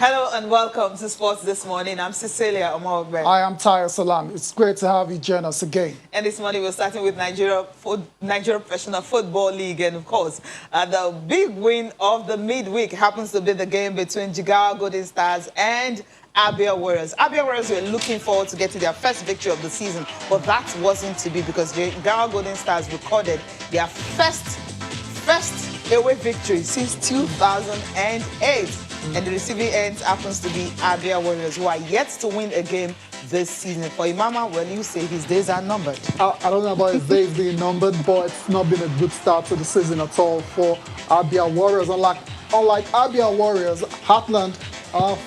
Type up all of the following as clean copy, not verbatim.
Hello and welcome to Sports This Morning. I'm Cecilia Omobe. I am Tayo Salam. It's great to have you join us again. And this morning we're starting with Nigeria Professional Football League. And of course, the big win of the midweek happens to be the game between Jigawa Golden Stars and Abia Warriors. Abia Warriors were looking forward to getting their first victory of the season, but that wasn't to be because Jigawa Golden Stars recorded their first away victory since 2008. And the receiving end happens to be Abia Warriors, who are yet to win a game this season. For Imama, well, you say his days are numbered. I don't know about his days being numbered, but it's not been a good start to the season at all for Abia Warriors. Unlike Abia Warriors, Heartland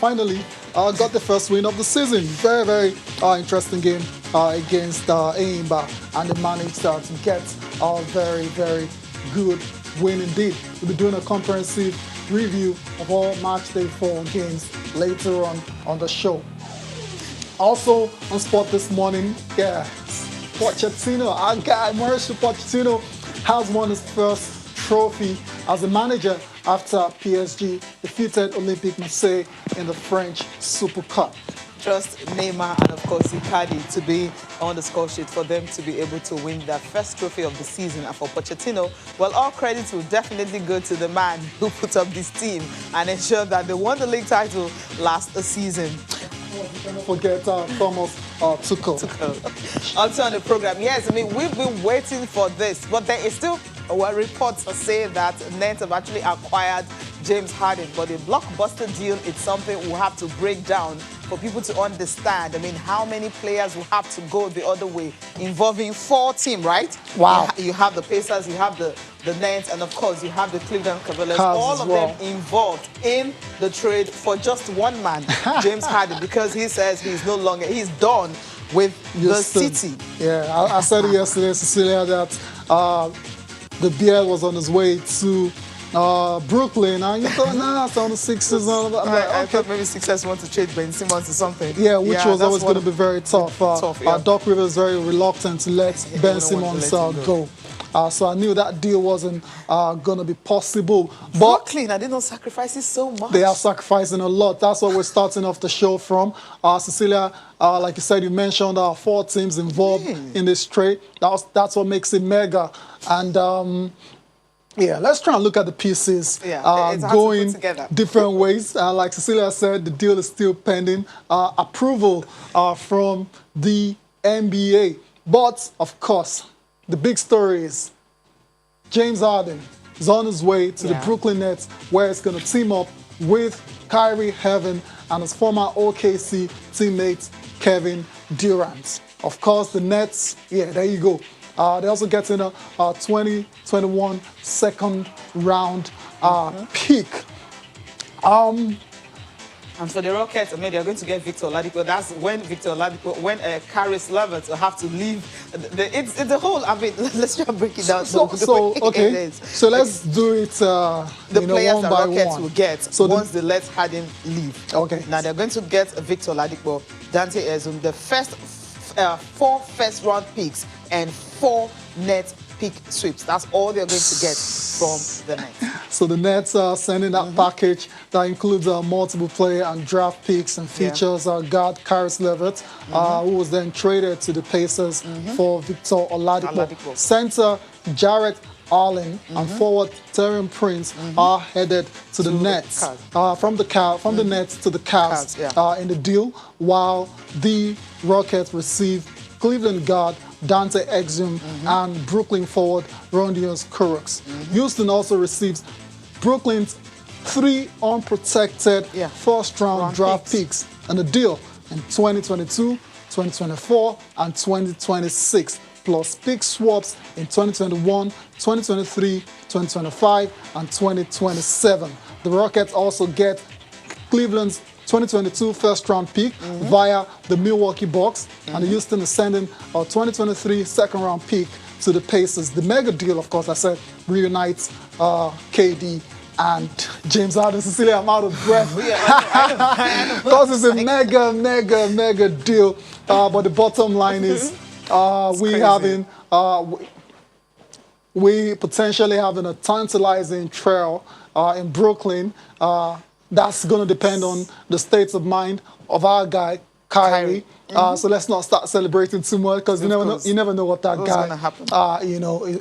finally got the first win of the season. Very interesting game against Eimba, and they managed to get a very good win indeed. We'll be doing a comprehensive review of all match day 4 games later on the show. Also on Sport This Morning, Pochettino, our guy Mauricio Pochettino has won his first trophy as a manager after PSG defeated Olympique Marseille in the French Super Cup. Trust Neymar and of course Icardi to be on the score sheet for them to be able to win their first trophy of the season. And for Pochettino, well, all credit will definitely go to the man who put up this team and ensured that they won the league title last season. Don't forget Thomas Tuchel. Also on the program, yes, I mean, we've been waiting for this, but there is still reports say that Nets have actually acquired James Harden, but a blockbuster deal is something we'll have to break down for people to understand. I mean, how many players will have to go the other way, involving 4 teams, right? Wow. You have the Pacers, you have the Nets, and of course you have the Cleveland Cavaliers, Cavs all of them involved in the trade for just one man, James Harden, because he says he's done with the city. Yeah, I said it yesterday, Cecilia, that the beard was on his way to Brooklyn, and you thought, nah, it's on the Sixers. I thought maybe Sixers want to trade Ben Simmons or something. Yeah, which was always going to be very tough. Yeah. Doc Rivers very reluctant to let Ben Simmons go. So I knew that deal wasn't going to be possible. But Brooklyn, are they not sacrificing so much? They are sacrificing a lot. That's what we're starting off the show from. Cecilia, like you said, you mentioned 4 teams involved in this trade. That's what makes it mega. And yeah, let's try and look at the pieces going different ways. Like Cecilia said, the deal is still pending approval from the NBA. But, of course, the big story is James Harden is on his way to the Brooklyn Nets, where he's going to team up with Kyrie Irving and his former OKC teammate Kevin Durant. Of course, the Nets, there you go. They're also getting a 2021 second round pick. And for the Rockets, I mean, they're going to get Victor Oladipo. That's when Karis Levert will have to leave. It's the whole, I mean, let's try to break it down. So let's do it the players one that by Rockets one. will get once they let Harden leave. Okay. Now they're going to get Victor Oladipo, Dante Exum, the first 4 first-round picks and 4 net pick sweeps. That's all they're going to get from the Nets. So the Nets are sending that package that includes multiple player and draft picks and features guard Karis Levert, who was then traded to the Pacers for Victor Oladipo. Center Jarrett Allen and forward Terran Prince are headed to the Nets. From the Nets to the Cavs in the deal, while the Rockets receive Cleveland guard Dante Exum and Brooklyn forward Rondios Kurucs. Houston also receives Brooklyn's 3 unprotected first-round draft picks and a deal in 2022, 2024, and 2026, plus pick swaps in 2021, 2023, 2025, and 2027. The Rockets also get Cleveland's 2022 first-round pick via the Milwaukee Bucks, and Houston is sending a 2023 second-round pick to the Pacers. The mega deal, of course, I said, reunites KD and James Harden. Cecilia, I'm out of breath. Because it's a mega deal. But the bottom line is we potentially having a tantalizing trail in Brooklyn. that's going to depend on the state of mind of our guy, Kyrie. So let's not start celebrating too much because you never know what that guy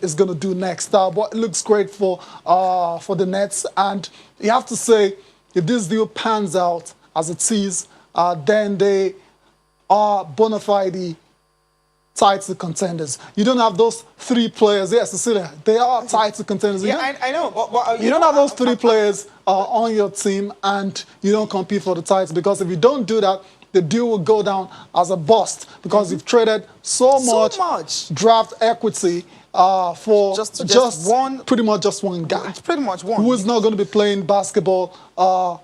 is going to do next. But it looks great for the Nets, and you have to say if this deal pans out as it is, then they are bona fide title contenders. You don't have those three players. Yes, Cecilia, they are title contenders. Yeah, I know. But you don't have those three players on your team, and you don't compete for the title, because if you don't do that, the deal will go down as a bust, because you've traded so much draft equity for pretty much just one guy. It's pretty much one. Who is not going to be playing basketball.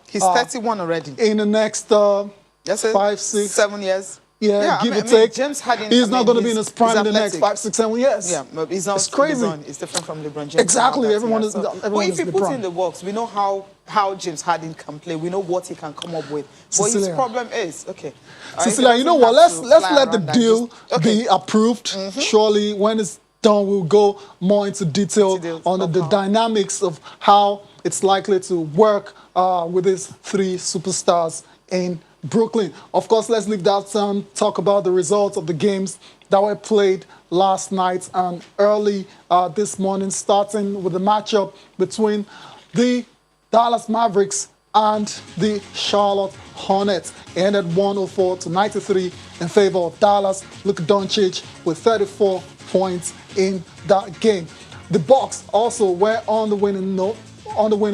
He's 31 already. In the next 5, 6, 7 years. Yeah, give or take. James Harden, he's not going to be in his prime in the next 5, 6, 7 years. Yeah, but he's not. It's crazy. LeBron. It's different from LeBron James. Exactly. Everyone is. But if you put in the works, we know how James Harden can play. We know what he can come up with. But his problem is Cecilia, you know what? Let's let the deal be approved. Surely, when it's done, we'll go more into detail on the dynamics of how it's likely to work with these three superstars in Brooklyn. Of course, let's leave that talk about the results of the games that were played last night and early this morning, starting with the matchup between the Dallas Mavericks and the Charlotte Hornets. It ended 104-93 in favor of Dallas. Luka Doncic with 34 points in that game. The Bucks also were on the winning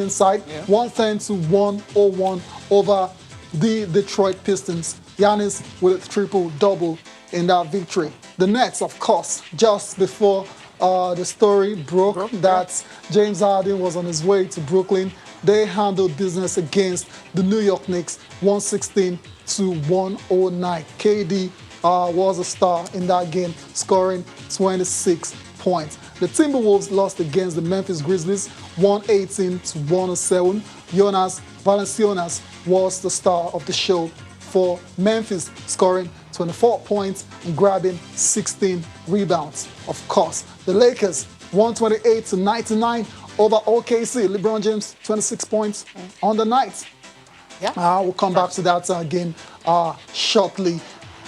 side, 110-101 over the Detroit Pistons. Giannis with a triple-double in that victory. The Nets, of course, just before the story broke that James Harden was on his way to Brooklyn, they handled business against the New York Knicks 116-109. KD was a star in that game, scoring 26 points. The Timberwolves lost against the Memphis Grizzlies 118-107. Jonas Valanciunas was the star of the show for Memphis, scoring 24 points and grabbing 16 rebounds. Of course, the Lakers 128-99 over OKC. LeBron James 26 points on the night. Yeah, we'll come back to that again shortly.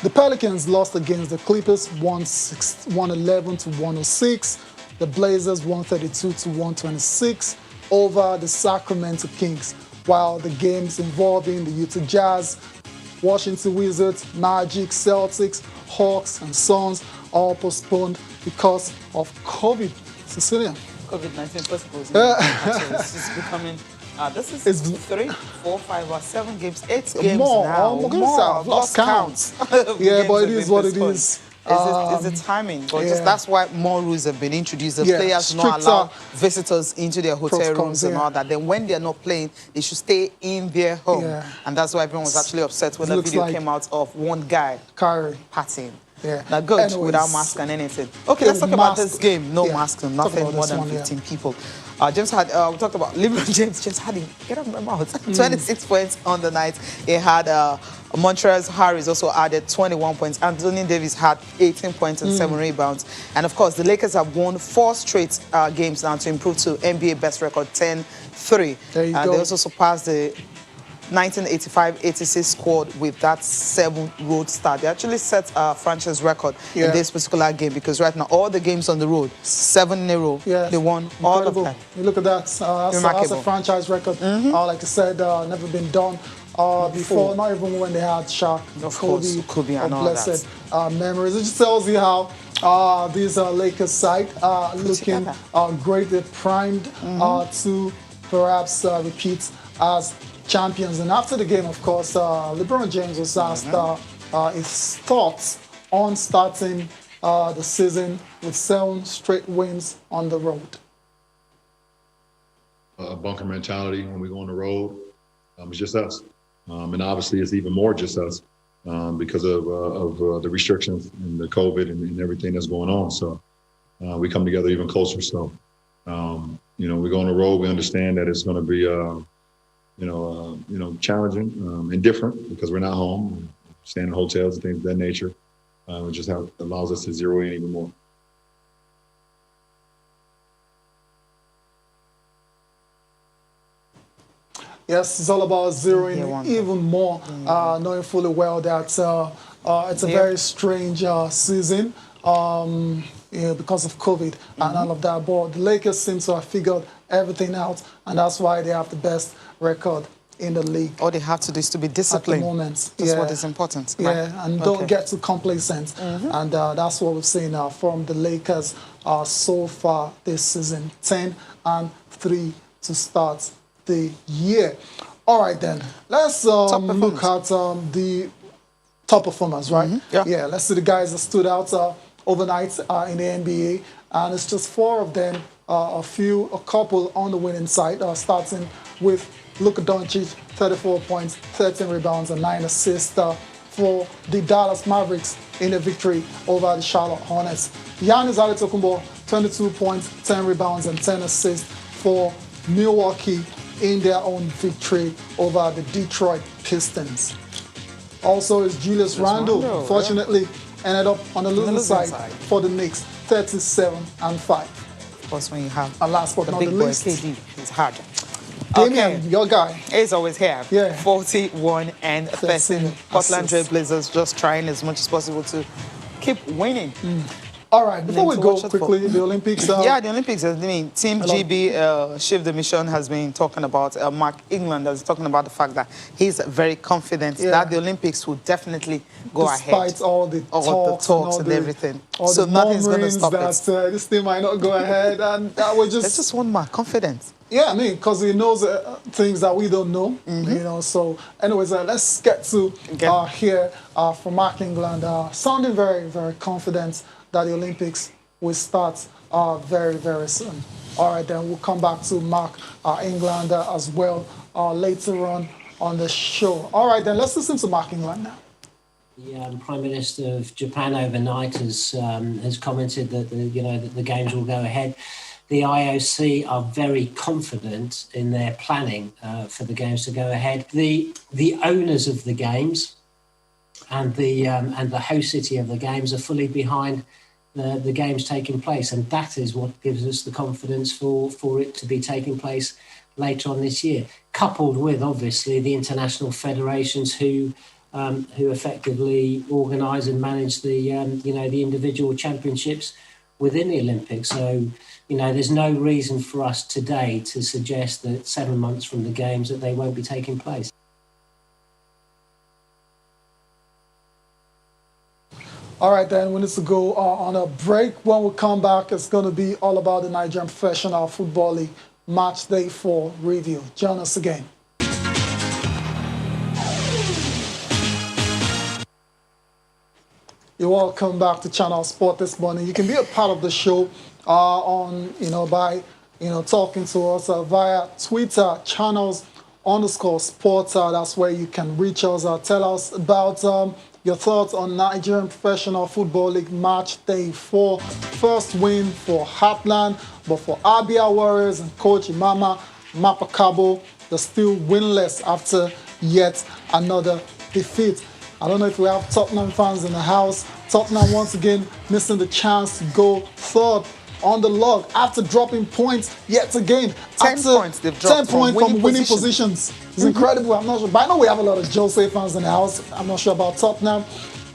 The Pelicans lost against the Clippers 111-106. The Blazers 132-126 over the Sacramento Kings, while the games involving the Utah Jazz, Washington Wizards, Magic, Celtics, Hawks, and Suns all postponed because of COVID. Cecilia. COVID-19 postponed. It's becoming. This is 3, 4, 5, or 7 games, 8 games more, now. More. Lost counts. Yeah, but it is what it is. It's the timing, but that's why more rules have been introduced. The players not allow visitors into their hotel rooms and all that. Then when they're not playing, they should stay in their home. And that's why everyone was actually upset when the video came out of one guy partying. Now good, without mask and anything. Okay, let's talk about this game. No mask, nothing more than 15 people. James had, we talked about LeBron James. James Harden, get out of my mouth. 26 points on the night. He had Montrezl Harris also added 21 points. Anthony Davis had 18 points and 7 rebounds. And of course, the Lakers have won 4 straight games now to improve to NBA best record 10-3. There you go. They also surpassed the 1985-86 squad with that 7 road start. They actually set a franchise record in this particular game, because right now all the games on the road, 7 in a row, they won all of them. You look at that, that's a franchise record. Like I said, never been done before, not even when they had Shaq, Kobe and all blessed memories. It just tells you how these Lakers side looking great. They're primed to perhaps repeat as champions. And after the game, of course, LeBron James was asked his thoughts on starting the season with 7 straight wins on the road. A bunker mentality when we go on the road. It's just us. And obviously it's even more just us because of the restrictions and the COVID and everything that's going on. So we come together even closer. So, we go on the road, we understand that it's going to be challenging and different because we're not home, staying in hotels and things of that nature. It just allows us to zero in even more. Yes, it's all about zeroing even more, knowing fully well that it's a very strange season because of COVID and all of that. But the Lakers seem to have figured everything out, and that's why they have the best record in the league. All they have to do is to be disciplined. At the moment. That's what is important. Yeah, and don't get too complacent. And that's what we've seen from the Lakers so far this season. 10-3 to start the year. All right, then. Let's look at the top performers, right? Yeah, let's see the guys that stood out overnight in the NBA. And it's just 4 of them, a couple on the winning side, starting with Luka Doncic, 34 points, 13 rebounds, and 9 assists for the Dallas Mavericks in a victory over the Charlotte Hornets. Giannis Antetokounmpo, 22 points, 10 rebounds, and 10 assists for Milwaukee in their own victory over the Detroit Pistons. Also, is Julius Randle, unfortunately, ended up on the losing side for the Knicks, 37-5. Of course, when you have last but the not big the boy least, KD, it's hard. Damian, your guy. He's always here. Yeah. 41-13. Portland Trail Blazers just trying as much as possible to keep winning. All right, before we go quickly, the Olympics. Yeah, the Olympics. I mean, Team GB, Shift the Mission, has been talking about, Mark England has talking about the fact that he's very confident that the Olympics will definitely go ahead. Despite all the talks and everything. So nothing's going to stop it. This thing might not go ahead, and that was just... There's just one more confidence. Yeah, I mean, because he knows things that we don't know, you know. So, anyways, let's get to hear from Mark England, sounding very, very confident that the Olympics will start very, very soon. All right, then we'll come back to Mark England as well later on the show. All right, then let's listen to Mark England now. The Prime Minister of Japan overnight has commented that the games will go ahead. The IOC are very confident in their planning for the games to go ahead. The owners of the games and the host city of the games are fully behind the games taking place, and that is what gives us the confidence for it to be taking place later on this year. Coupled with obviously the international federations who effectively organise and manage the the individual championships within the Olympics. So, there's no reason for us today to suggest that 7 months from the games that they won't be taking place. All right, then we need to go on a break. When we come back, it's going to be all about the Nigerian Professional Football League Match Day 4 review. Join us again. You're welcome back to Channel Sport this morning. You can be a part of the show by talking to us via Twitter, channels_sports. That's where you can reach us. Tell us about your thoughts on Nigerian Professional Football League Match Day 4. First win for Heartland, but for Abia Warriors and Coach Imama Mapakabo, they're still winless after yet another defeat. I don't know if we have Tottenham fans in the house. Tottenham once again missing the chance to go third on the log after dropping points yet again. 10 points they've dropped 10 points from winning positions. It's incredible. I'm not sure. But I know we have a lot of Jose fans in the house. I'm not sure about Tottenham.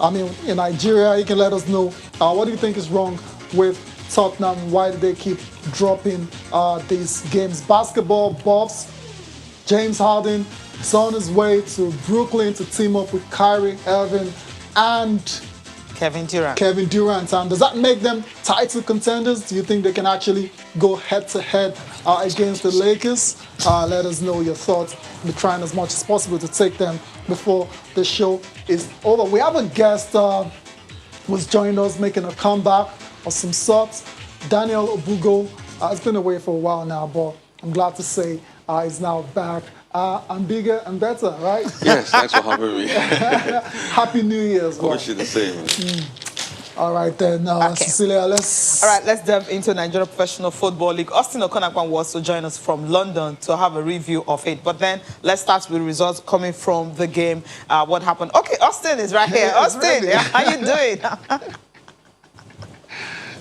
I mean, in Nigeria, you can let us know. What do you think is wrong with Tottenham? Why do they keep dropping these games? Basketball buffs. James Harden is on his way to Brooklyn to team up with Kyrie Irving and Kevin Durant. And does that make them title contenders? Do you think they can actually go head-to-head against the Lakers? Let us know your thoughts. We're trying as much as possible to take them before the show is over. We have a guest who's joined us, making a comeback of some sorts. Daniel Obugo has been away for a while now, but I'm glad to say he's now back. And bigger and better, right? Yes, thanks for having me. Happy New Year as well. I wish you the same. All right then, Cecilia, let's... All right, let's delve into Nigeria Professional Football League. Austin Okonakwan was to join us from London to have a review of it. But then let's start with results coming from the game. What happened? Okay, Austin is right here. Austin, how you doing?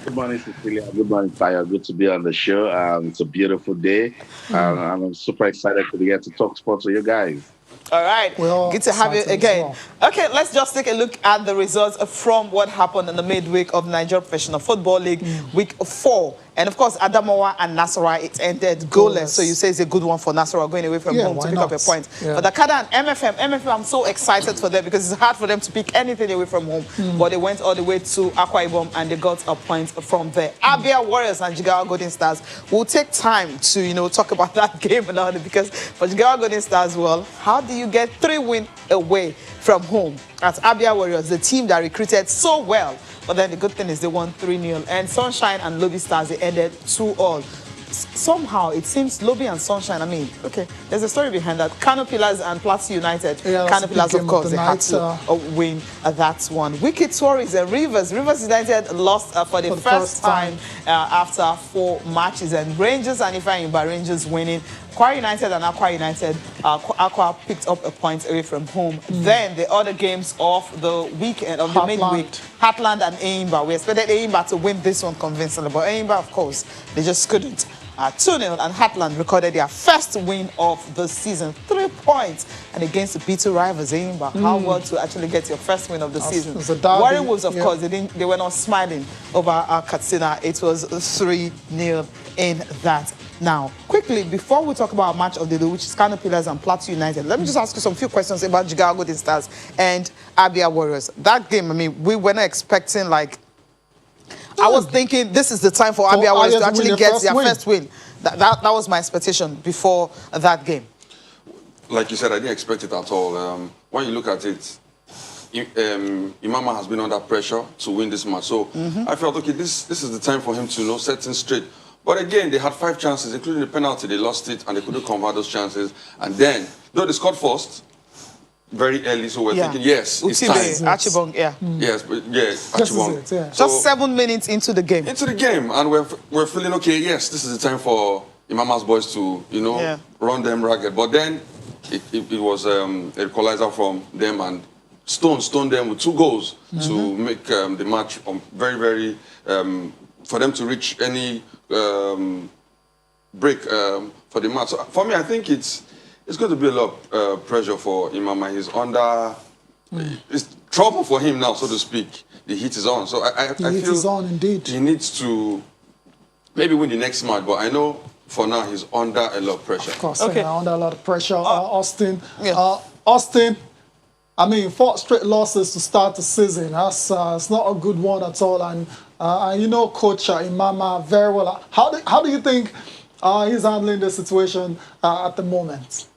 Good morning, Cecilia. Good morning, Fire. Good to be on the show. It's a beautiful day. I'm super excited to get to talk sports with you guys. All right. We're all Good to have you excited as again. well. Okay, let's just take a look at the results from what happened in the midweek of Nigeria Professional Football League, week 4. And of course, Adamawa and Nasarawa, it ended goalless. So you say it's a good one for Nasarawa going away from home to why pick up a not? point. Yeah. But the Kada and MFM, I'm so excited for them because it's hard for them to pick anything away from home. But they went all the way to Akwa Ibom and they got a point from there. Abia Warriors and Jigawa Golden Stars will take time to, talk about that game and all that because for Jigawa Golden Stars, well, how do you get 3 wins away from home at Abia Warriors, the team that recruited so well? But then the good thing is they won 3-0. And Sunshine and Lobby Stars, they ended 2-all. Somehow, it seems Lobby and Sunshine, okay, there's a story behind that. Kano Pillars and Plateau United. Yeah, Kano Pillars, of course, they had night, to win that one. Wicked Tories and Rivers. Rivers United lost for the first time after 4 matches. And Rangers and Ifeanyi Rangers winning. Kwara United and Akwa United, Akwa picked up a point away from home. Then the other games of the weekend, of the midweek, Heartland and Eimba. We expected Eimba to win this one convincingly, but Eimba, of course, they just couldn't. 2-0, and Heartland recorded their first win of the season, 3 points, and against the B2 rivals, Eimba. How well to actually get your first win of the season. Warren Wolves, of course, they were not smiling over Katsina. It was 3-0 in that. Now, quickly, before we talk about our match of the day, which is Kano Pillars and Plateau United, let me just ask you some few questions about Jigawa Golden Stars and Abia Warriors. That game, we were not expecting, I was thinking this is the time for Abia Warriors to actually get their first win. That was my expectation before that game. Like you said, I didn't expect it at all. When you look at it, Imama has been under pressure to win this match. So I felt, okay, this is the time for him to set things straight. But again, they had 5 chances, including the penalty. They lost it, and they couldn't convert those chances. And then, though they scored first, very early, so we're thinking, yes, it's time. Achibong, Yes, Achibong. So, just 7 minutes into the game. And we're feeling, okay, yes, this is the time for Imama's boys to, run them ragged. But then, it was a equalizer from them, and stoned them with 2 goals to make the match very, very, for them to reach any break for the match. So for me, I think it's going to be a lot of pressure for Imama. He's under, it's trouble for him now, so to speak. The heat is on. So I feel is on, indeed. He needs to maybe win the next match, but I know for now he's under a lot of pressure. Of course, okay. Under a lot of pressure. Austin, Austin, 4 straight losses to start the season. That's it's not a good one at all. And Coach Imama very well. How do you think he's handling the situation at the moment?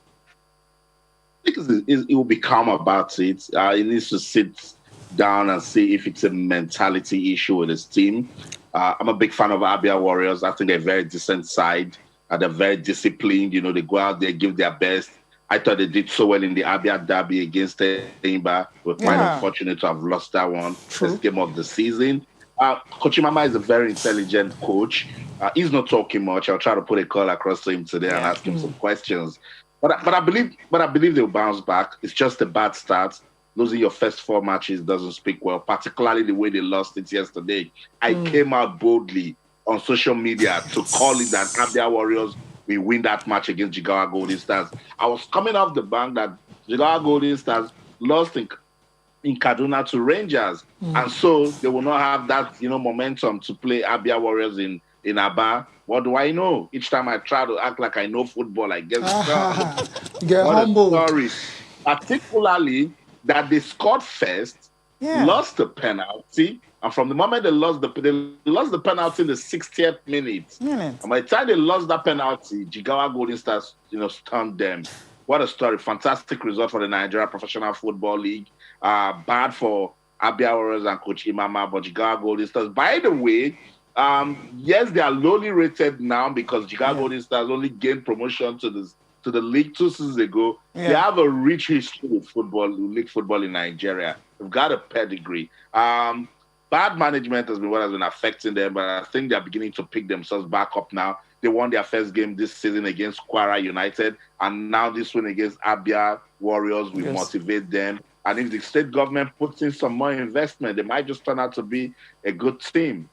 I think he will be calm about it. He needs to sit down and see if it's a mentality issue with his team. I'm a big fan of Abia Warriors. I think they're a very decent side. They're very disciplined. They go out there, give their best. I thought they did so well in the Abia Derby against Eimba. We're quite unfortunate to have lost that one. First game of the season. Coach Imama is a very intelligent coach. He's not talking much. I'll try to put a call across to him today and ask him some questions. But I believe they'll bounce back. It's just a bad start. Losing your first 4 matches doesn't speak well, particularly the way they lost it yesterday. I came out boldly on social media to call it that Abia Warriors will win that match against Jigawa Golden Stars. I was coming off the bank that Jigawa Golden Stars lost in Kaduna to Rangers. And so they will not have that, momentum to play Abia Warriors in Aba. What do I know? Each time I try to act like I know football, I get Get humbled. Sorry. Particularly that they scored first, lost the penalty, and from the moment they lost the penalty in the 60th minute. And by the time they lost that penalty, Jigawa Golden Stars, stunned them. What a story. Fantastic result for the Nigeria Professional Football League. Bad for Abia Warriors and Coach Imama, but Jigawa Golden Stars. By the way, yes, they are lowly rated now because Jigawa Golden Stars only gained promotion to the league 2 seasons ago. They have a rich history of league football in Nigeria. They've got a pedigree. Bad management has been what has been affecting them, but I think they're beginning to pick themselves back up now. They won their first game this season against Kwara United, and now this one against Abia Warriors will motivate them. And if the state government puts in some more investment, they might just turn out to be a good team.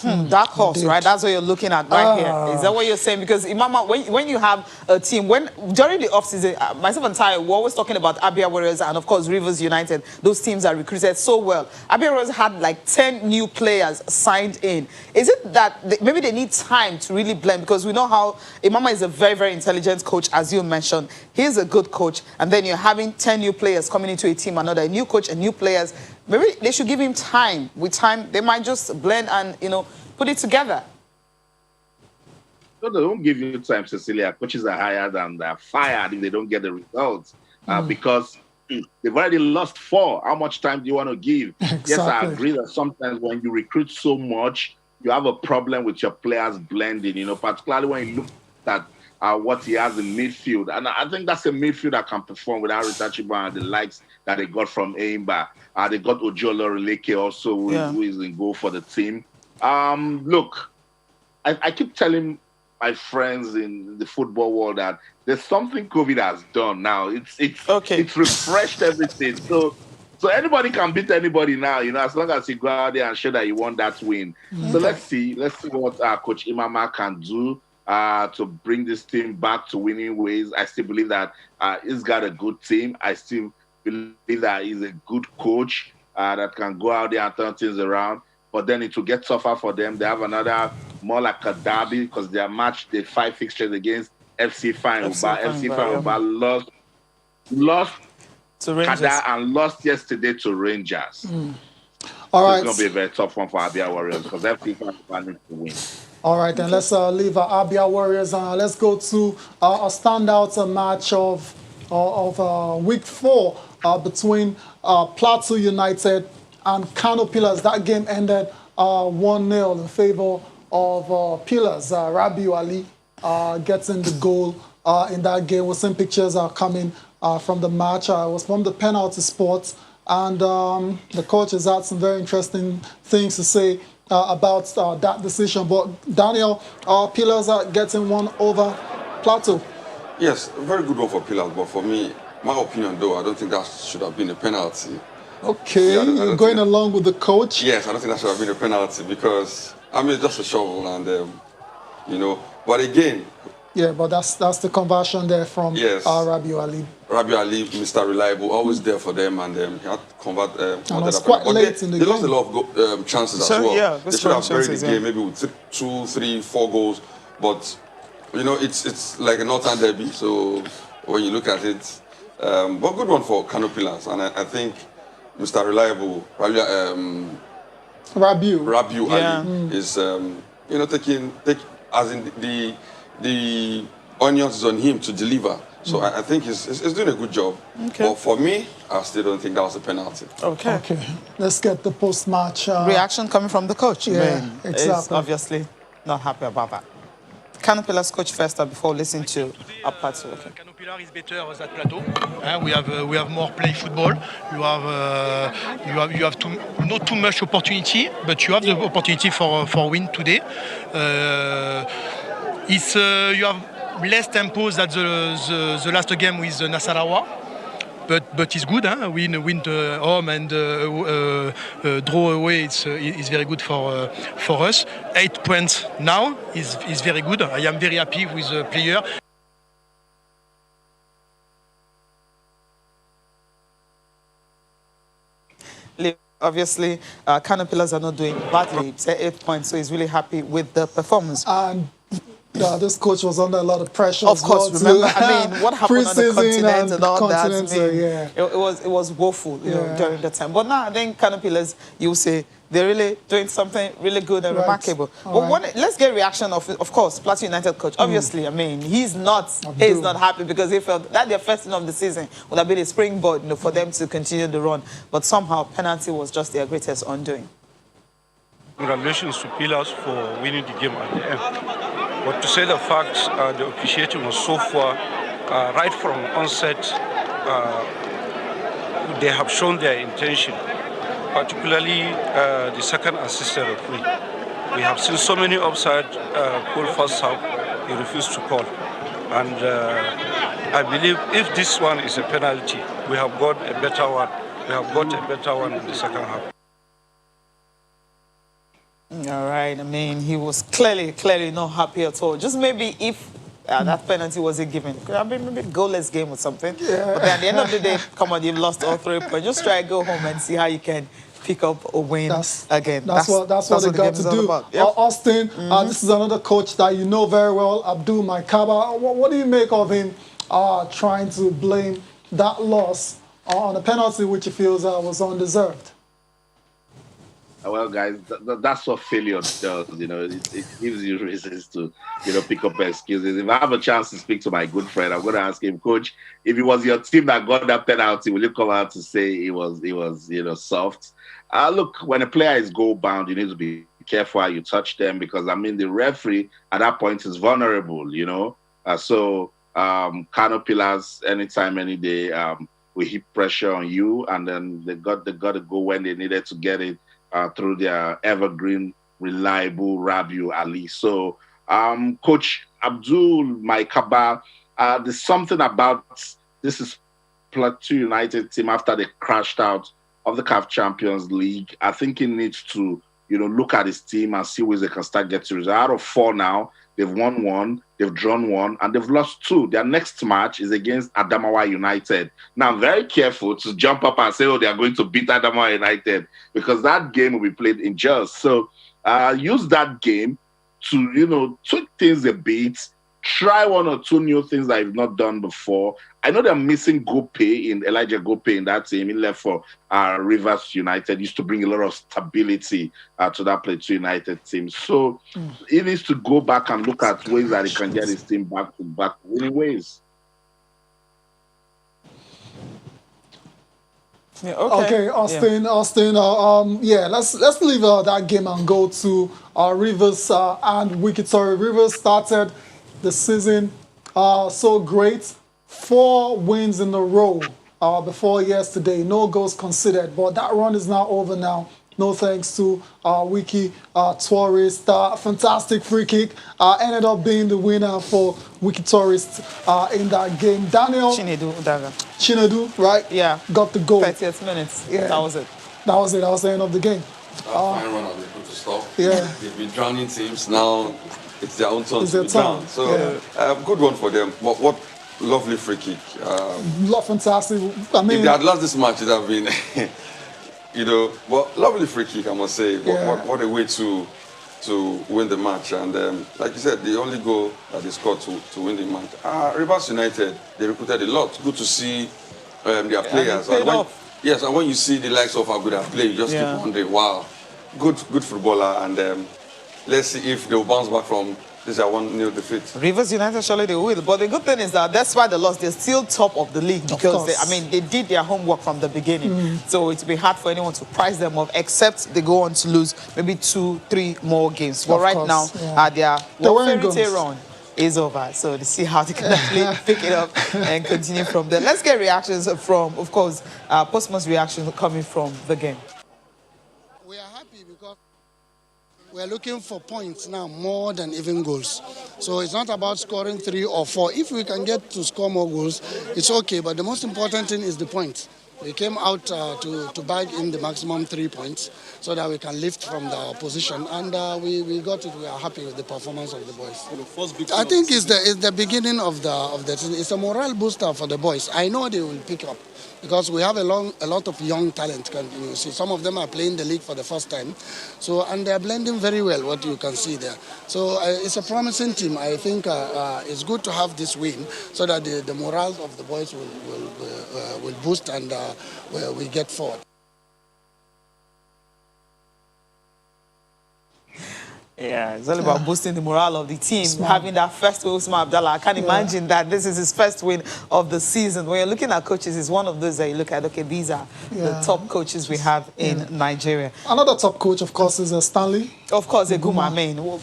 Dark horse, Indeed. right? That's what you're looking at right here. Is that what you're saying? Because Imama, when you have a team, during the offseason, myself and Ty, we're always talking about Abia Warriors and of course Rivers United. Those teams are recruited so well. Abia Warriors had like 10 new players signed in. Is it that maybe they need time to really blend? Because we know how Imama is a very, very intelligent coach, as you mentioned. He's a good coach, and then you're having 10 new players coming into a team, another new coach and new players. Maybe they should give him time. With time, they might just blend and, put it together. No, they don't give you time, Cecilia. Coaches are hired and they're fired if they don't get the results because they've already lost 4. How much time do you want to give? Exactly. Yes, I agree that sometimes when you recruit so much, you have a problem with your players blending, particularly when you look at what he has in midfield. And I think that's a midfield that can perform without Ritachiba and the likes that they got from Aimba. They got Ojolo Releke also, who is in goal for the team. Look, I keep telling my friends in the football world that there's something COVID has done now. It's refreshed everything. So anybody can beat anybody now, as long as you go out there and show that you want that win. So let's see what Coach Imama can do to bring this team back to winning ways. I still believe that he's got a good team. I still believe that he's a good coach that can go out there and turn things around. But then it will get tougher for them. They have another, more like a derby, because they matched the 5 fixtures against FC Fine Uba. FC Fine Uba lost to Rangers and lost yesterday to Rangers. All right. It's going to be a very tough one for Abia Warriors because FC Fine Uba needs to win. All right, then let's leave Abia Warriors. Let's go to a standout match of week 4 between Plateau United and Kano Pillars. That game ended 1-0 in favor of Pillars. Rabiu Ali gets in the goal in that game. We're seeing pictures are coming from the match. It was from the penalty spot, and the coach has had some very interesting things to say about that decision. But Daniel, Pillars are getting one over Plateau. Yes, a very good one for Pillars, but for me, my opinion though, I don't think that should have been a penalty. Okay, you're going along with the coach? Yes, I don't think that should have been a penalty because, just a shovel and, but again... Yeah, but that's the conversion there from Rabiu Ali. Rabiu Ali, Mr. Reliable, always there for them, and he had to convert... and it was quite late in the game. They lost a lot of chances as well. Yeah, they should have buried the game maybe with 2, 3, 4 goals, but, it's like a Northern derby, so when you look at it, but good one for Kano Pillars, and I think Mr. Reliable, Rabiu Ali is, taking as in the onions is on him to deliver. So I think he's doing a good job. Okay. But for me, I still don't think that was a penalty. Okay. Let's get the post-match reaction coming from the coach. Yeah, exactly. He's obviously not happy about that. Kano Pillars coach first before listening to our party. Okay. Kano Pillars is better than Plateau. We have more play football. You have not too much opportunity, but you have the opportunity for win today. You have less tempo than the last game with Nasarawa, but it's good. Win home and draw away. It's very good for us. 8 points now is very good. I am very happy with the player. Obviously, Kano Pillars are not doing badly. It's 8 points, so he's really happy with the performance. And this coach was under a lot of pressure. Of course, remember, what happened on the continent and all that? It was woeful during the time. But now, I think Kano Pillars, you say, they're really doing something really good and remarkable. But let's get reaction of course, Plateau United coach. Obviously, he's not happy because he felt that their first win of the season would have been a springboard for them to continue the run. But somehow, penalty was just their greatest undoing. Congratulations to Pillars for winning the game at the end. But to say the fact, the officiating was so far, right from onset, they have shown their intention, particularly the second assistant referee. We have seen so many offside called first half, he refused to call. And I believe if this one is a penalty, we have got a better one. We have got a better one in the second half. All right. I mean, he was clearly not happy at all. Just maybe if that penalty wasn't given, could have been maybe goalless game or something. Yeah. But then at the end of the day, come on, you've lost all 3 points. Just try to go home and see how you can pick up a win again. That's what they the got game to is all do. about. Yep. Austin, this is another coach that you know very well, Abdul Maikaba. What do you make of him trying to blame that loss on a penalty which he feels was undeserved? Well, guys, that's what failure does. You know, it gives you reasons to, pick up excuses. If I have a chance to speak to my good friend, I'm going to ask him, Coach, if it was your team that got that penalty, will you come out to say it was soft? Look, when a player is goal bound, you need to be careful how you touch them because, the referee at that point is vulnerable, So, Caterpillars, anytime, any day, we heap pressure on you, and then they got to go when they needed to get it. Through their evergreen, reliable Rabiu Ali. So, Coach Abdul Maikaba, there's something about this is Plateau United team after they crashed out of the CAF Champions League. I think he needs to, look at his team and see where they can start getting results. Out of 4 now, they've won 1, they've drawn 1, and they've lost 2. Their next match is against Adamawa United. Now, I'm very careful to jump up and say, they are going to beat Adamawa United because that game will be played in Jos. So use that game to, tweak things a bit, try 1 or 2 new things that you've not done before. I know they're missing Elijah Gope in that team. He left for Rivers United. Used to bring a lot of stability to that Plateau United team. So he needs to go back and look at ways that he can get his team back to back winning ways. Yeah, okay, Austin. Let's leave that game and go to Rivers and Wikitoria. Rivers started the season so great. 4 wins in a row before yesterday. No goals conceded, but that run is now over now. No thanks to Wiki Tourist. Fantastic free kick. Ended up being the winner for Wiki Tourist in that game. Daniel Chinedu, right? Yeah. Got the goal. 30th minutes. Yeah. That was it. That was the end of the game. Fine run out, they put to stop. Yeah. They've been drowning teams. Now it's their own turn It's to their be turn. drowned. So good one for them. What lovely free kick. Fantastic. I mean, if they had lost this match, it would have been, but lovely free kick, I must say. What a way to win the match. And like you said, the only goal that they scored to win the match. Rivers United, they recruited a lot. Good to see their players. And when you see the likes of how good they play, you just keep wondering, wow, good footballer. And let's see if they'll bounce back from this 1-0 defeat. Rivers United, surely they will. But the good thing is that that's why they lost. They're still top of the league because they did their homework from the beginning. So it'll be hard for anyone to price them off, except they go on to lose maybe 2-3 more games. But now, their fairy tale run is over. So to see how they can actually pick it up and continue from there. Let's get reactions from, of course, post-match reactions coming from the game. We are happy because we are looking for points now more than even goals. So it's not about scoring 3 or 4. If we can get to score more goals, it's okay. But the most important thing is the points. We came out to bag in the maximum 3 points so that we can lift from the opposition. And we got it. We are happy with the performance of the boys. I think it's the beginning of the it's a morale booster for the boys. I know they will pick up, because we have a lot of young talent. You see, some of them are playing the league for the first time, and they are blending very well. What you can see there, so it's a promising team. I think it's good to have this win so that the morale of the boys will boost and we get forward. Yeah, it's all about boosting the morale of the team, having that first win, Usman Abdallah. I can't imagine that this is his first win of the season. When you're looking at coaches, it's one of those that you look at, okay, these are the top coaches we have in Nigeria. Another top coach, of course, is Stanley. Of course, Eguma.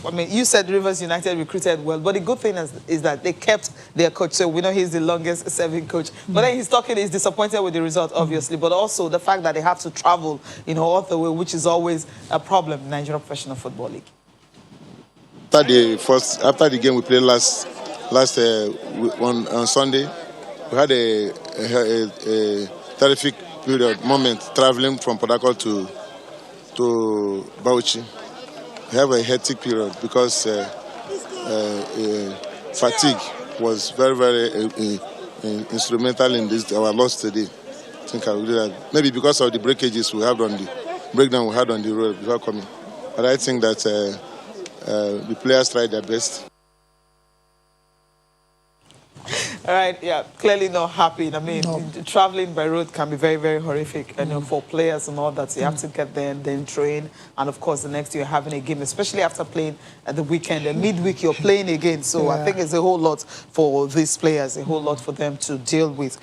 I mean, you said Rivers United recruited well, but the good thing is that they kept their coach. So we know he's the longest serving coach. But then he's disappointed with the result, obviously, but also the fact that they have to travel, all the way, which is always a problem in Nigerian Professional Football League. After the game we played last on Sunday, we had a terrific moment traveling from Port Harcourt to Bauchi. have a hectic period because fatigue was very, very instrumental in this our loss today. I think I will do that. Maybe because of the breakages we had on the breakdown we had on the road before coming. But I think that the players tried their best. All right, yeah, clearly not happy. I mean, traveling by road can be very, very horrific. You know, for players and all that, so you have to get there and then train. And of course, the next day you're having a game, especially after playing at the weekend. And midweek, you're playing again. So I think it's a whole lot for these players, a whole lot for them to deal with.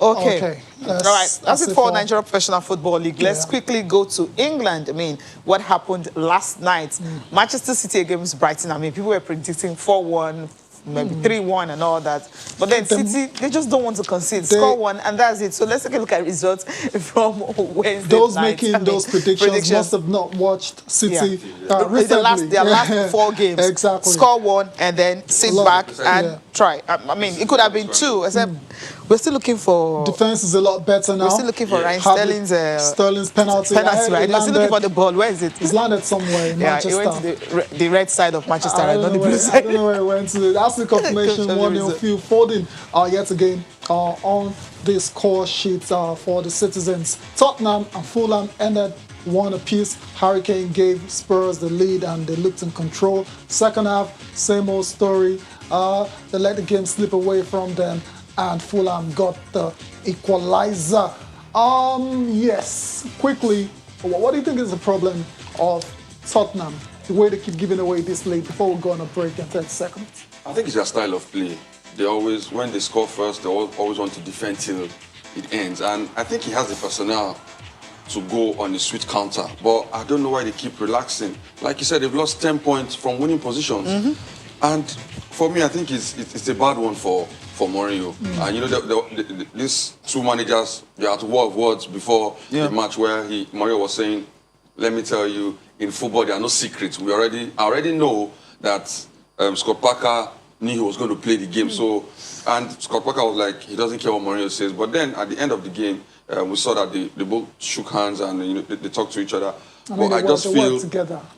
Okay. All right, that's it for Nigeria Professional Football League. Let's quickly go to England. I mean, what happened last night? Manchester City against Brighton. I mean, people were predicting 4-1, maybe 3-1 and all that. But then City, they just don't want to concede. Score one, and that's it. So let's take a look at results from Wednesday Those night. making those predictions must have not watched City recently. Their last 4 games. Exactly. Score 1 and then sit back and try. I mean, it could have been 2, except we're still looking for... Defense is a lot better now. We're still looking for Ryan Sterling's penalty. Right? We're still looking for the ball. Where is it? It's landed somewhere in Manchester. It went to the red side of Manchester, right? Not the blue side. I don't know where it went to. That's the confirmation. 1-0 Phil Foden yet again on the score sheet for the citizens. Tottenham and Fulham ended 1 apiece. Harry Kane gave Spurs the lead and they looked in control. Second half, same old story. They let the game slip away from them and Fulham got the equalizer. Yes, quickly, what do you think is the problem of Tottenham? The way they keep giving away this late before we go on a break in 30 seconds. I think it's their style of play. They always, when they score first, they always want to defend till it ends. And I think he has the personnel to go on the sweet counter. But I don't know why they keep relaxing. Like you said, they've lost 10 points from winning positions. And for me, I think it's a bad one for Mourinho. And you know, these 2 managers, they are at war of words before the match where Mourinho was saying, let me tell you, in football, there are no secrets. I already know that Scott Parker knew he was going to play the game. So, and Scott Parker was like, he doesn't care what Mourinho says. But then at the end of the game, we saw that they both shook hands and you know, they talked to each other. But I just feel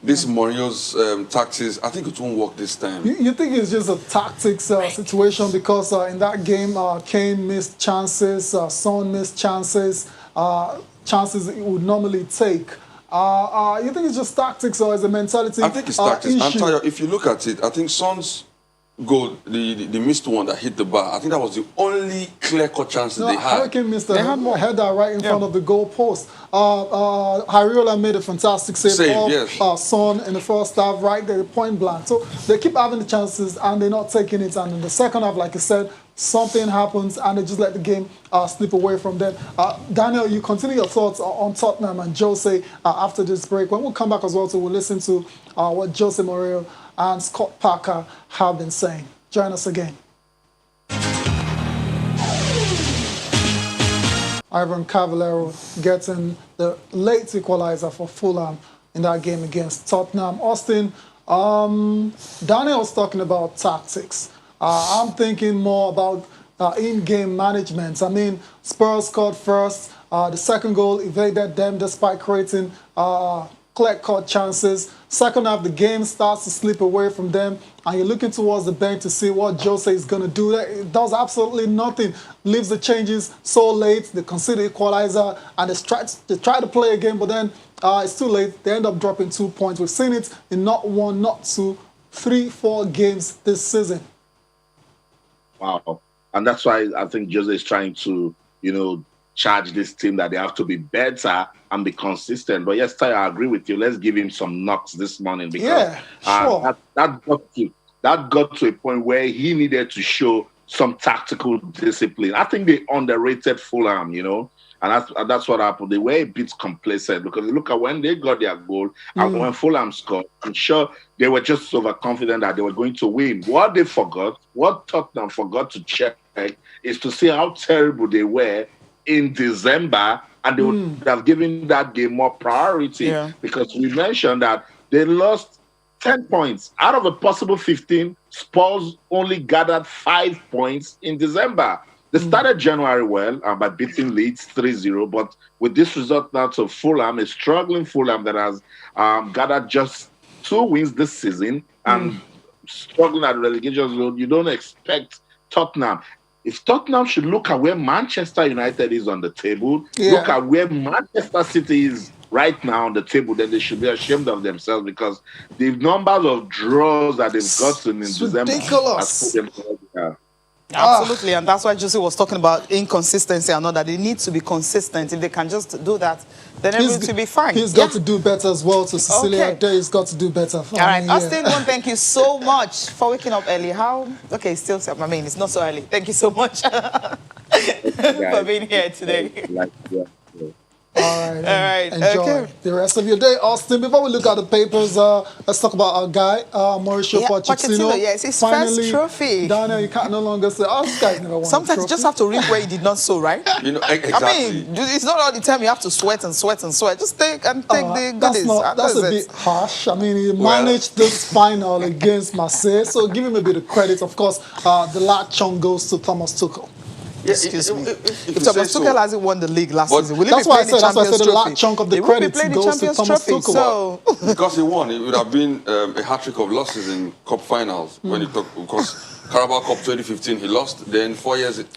this Mourinho's tactics, I think it won't work this time. You think it's just a tactics situation because in that game, Kane missed chances, Son missed chances, chances he would normally take. You think it's just tactics or is a mentality? I think it's tactics. If you look at it, I think Son's goal, the missed one that hit the bar, I think that was the only clear-cut chance they had. Hurricane missed a header right in front of the goal post. Hariola made a fantastic save of Son in the first half, right there, point blank. So they keep having the chances and they're not taking it. And in the second half, like I said, something happens and they just let the game slip away from them. Daniel, you continue your thoughts on Tottenham and Jose after this break. When we'll come back as well, so we'll listen to what Jose Mourinho and Scott Parker have been saying. Join us again. Ivan Cavallero getting the late equalizer for Fulham in that game against Tottenham. Austin, Daniel was talking about tactics. I'm thinking more about in-game management. I mean, Spurs scored first. The second goal evaded them despite creating clear-cut chances. Second half, the game starts to slip away from them, and you're looking towards the bench to see what Jose is going to do. It does absolutely nothing. Leaves the changes so late. They consider equalizer, and they try to play again, but then it's too late. They end up dropping 2 points. We've seen it in not 1, not 2, 3, 4 games this season. Wow. And that's why I think Jose is trying to, you know, charge this team that they have to be better and be consistent. But yes, Ty, I agree with you. Let's give him some knocks this morning because that got to a point where he needed to show some tactical discipline. I think they underrated Fulham, you know, and that's what happened. They were a bit complacent because look at when they got their goal and when Fulham scored, I'm sure they were just overconfident that they were going to win. What Tottenham forgot to check is to see how terrible they were in December, and they would have given that game more priority because we mentioned that they lost 10 points. Out of a possible 15, Spurs only gathered 5 points in December. They started January well by beating Leeds 3-0, but with this result now to Fulham, a struggling Fulham that has gathered just 2 wins this season and struggling at the relegation zone, you don't expect Tottenham. If Tottenham should look at where Manchester United is on the table, look at where Manchester City is right now on the table, then they should be ashamed of themselves, because the numbers of draws that they've gotten in December has put them where they are. Absolutely, and that's why Jose was talking about inconsistency and all that. They need to be consistent. If they can just do that, then everything will be fine. He's got to do better as well. So Cecilia, he's got to do better. All right, Austin, thank you so much for waking up early. How? Okay, still, I mean, it's not so early. Thank you so much for being here today. All right. Enjoy Okay. the rest of your day, Austin. Before we look at the papers, let's talk about our guy, Mauricio Pochettino. Yes, his Finally, first trophy. Daniel, you can't no longer say, oh, this guy's never won Sometimes a you just trophy. have to reap where you did not sow, right? Exactly. I mean, it's not all the time you have to sweat and sweat and sweat. Just take the goodies. That's a bit harsh. I mean, he managed this final against Marseille, so give him a bit of credit. Of course, the last chunk goes to Thomas Tuchel. Excuse me. If Thomas Tuchel hasn't won the league last season, will he that's be why I playing said, the Champions the Trophy? last chunk of the credit goes to Thomas Tuchel. So because he won, it would have been a hat-trick of losses in cup finals when he took, because Carabao Cup 2015 he lost, then 4 years later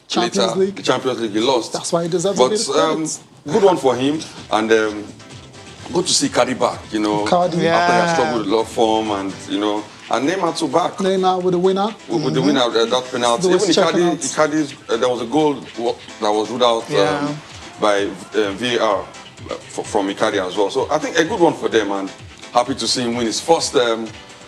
the Champions League he lost. That's why he deserves a bit of credit. Good one for him, and good to see Cardi back, you know, after he has struggled with a lot of form, and and Neymar to back. Neymar with the winner. With the winner, that penalty. Even Icardi's, there was a goal that was ruled out by VAR from Icardi as well. So I think a good one for them, and happy to see him win his first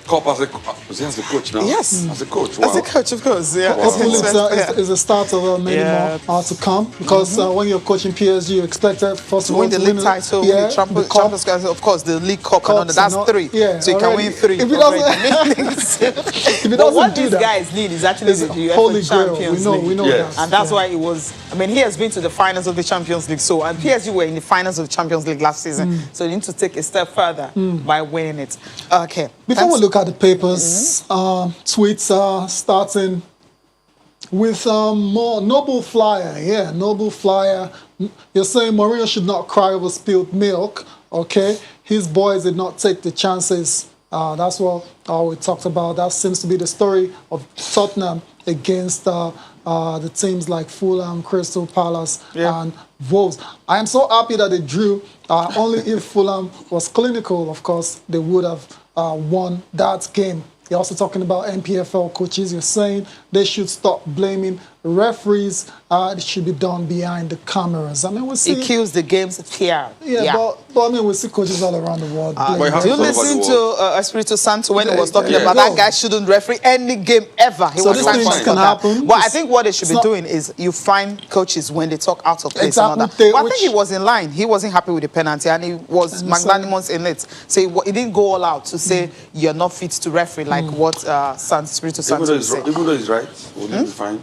cup as a coach now. Yes. As a coach. Wow. As a coach, of course. Yeah. Hopefully it's the start of many more to come, because when you're coaching PSG, you expected first of all win the league title, the Champions League, of course, the League Cup, and that's 3. So you can win 3. If he doesn't, but what these guys need is actually the UEFA Champions League. We know that. And that's why it was, I mean, he has been to the finals of the Champions League. So, and PSG were in the finals of the Champions League last season. So they need to take a step further by winning it. Okay. Before we look at the papers, tweets are starting with more Noble Flyer. Yeah, Noble Flyer. You're saying Mourinho should not cry over spilled milk. Okay, his boys did not take the chances. That's what we talked about. That seems to be the story of Tottenham against the teams like Fulham, Crystal Palace, and Wolves. I am so happy that they drew. Only if Fulham was clinical, of course, they would have won that game. You're also talking about NPFL coaches. You're saying they should stop blaming referees. It should be done behind the cameras. I mean, we see... It kills the game's fear. But I mean, we see coaches all around the world. Do you listen to Espirito Santo when he was talking about that guy shouldn't referee any game ever? He was these things can happen. But I think what they should be doing is you find coaches when they talk out of place and all that. But I think he was in line. He wasn't happy with the penalty, and he was magnanimous in it. So he didn't go all out to say you're not fit to referee, like what Espirito Santo said. Even though he's right, will he be fine?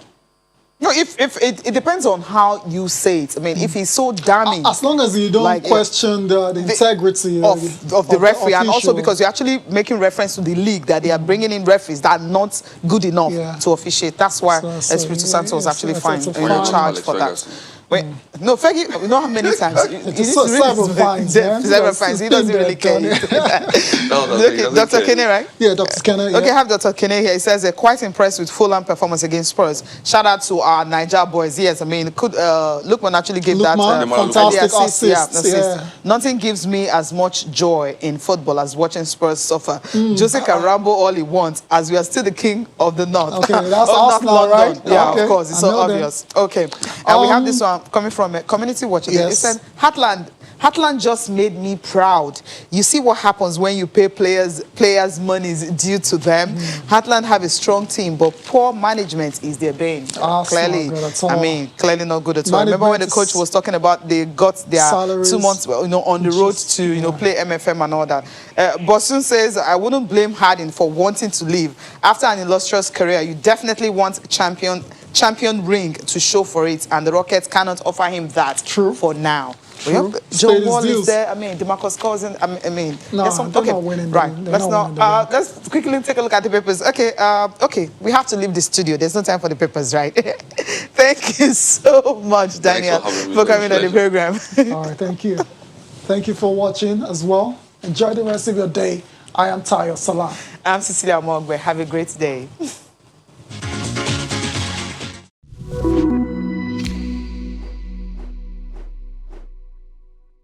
No, if it depends on how you say it. I mean, if he's so damning, as long as you don't question the integrity of the referee, and also because you're actually making reference to the league that they are bringing in referees that are not good enough to officiate. That's why Espirito Santo was actually fine in charge for that. Wait, no, Fergie, you know how many times? Several fines. Several fines. He doesn't really care. Dr. Kene, right? Yeah, Dr. Kene. Okay, I have Dr. Kene here. He says they're quite impressed with Fulham performance against Spurs. Shout out to our Niger boys. Yes, I mean, Lookman actually gave that fantastic assist. Nothing gives me as much joy in football as watching Spurs suffer. Jose can ramble all he wants, as we are still the king of the North. Okay, that's Arsenal, right? Yeah, of course. It's so obvious. Okay, and we have this one coming from a Community Watch. It said, Heartland just made me proud. You see what happens when you pay players' money due to them. Heartland have a strong team, but poor management is their bane. Clearly, clearly not good at all. Remember when the coach was talking about they got their salaries, 2 months, on the road to play MFM and all that. Bosun says, I wouldn't blame Harding for wanting to leave. After an illustrious career, you definitely want champion ring to show for it, and the Rockets cannot offer him that for now. John Wall is there. I mean, DeMarcus Cousins. Let's quickly take a look at the papers. Okay, we have to leave the studio. There's no time for the papers, right? Thank you so much, Daniel, for coming on the program. All right, thank you. Thank you for watching as well. Enjoy the rest of your day. I am Tayo Salam. I'm Cecilia Mogbe. Have a great day.